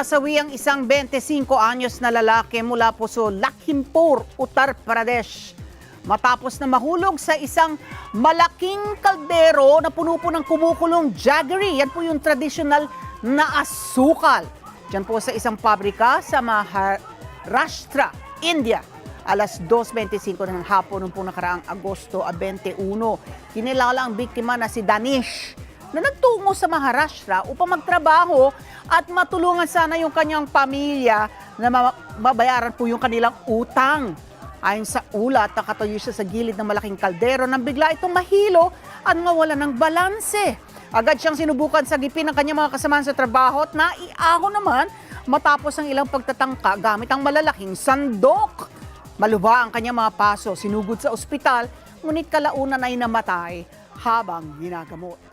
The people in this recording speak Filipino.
Nasawi ang isang 25 anyos na lalaki mula po sa Lakhimpur, Uttar Pradesh. Matapos na mahulog sa isang malaking kaldero na puno po ng kumukulong jaggery. Yan po yung traditional na asukal. Diyan po sa isang pabrika sa Maharashtra, India. Alas 2:25 ng hapon noong po nakaraang Agosto 21. Kinilala ang biktima na si Danish na nagtungo sa Maharashtra upang magtrabaho at matulungan sana yung kanyang pamilya na mabayaran po yung kanilang utang. Ayon sa ulat, nakatayo siya sa gilid ng malaking kaldero nang bigla itong mahilo at mawala ng balanse. Agad siyang sinubukan sagipin ng kanyang mga kasamahan sa trabaho at naiaho naman matapos ang ilang pagtatangka gamit ang malalaking sandok. Malubha ang kanyang mga paso, sinugod sa ospital, ngunit kalaunan ay namatay habang ginagamot.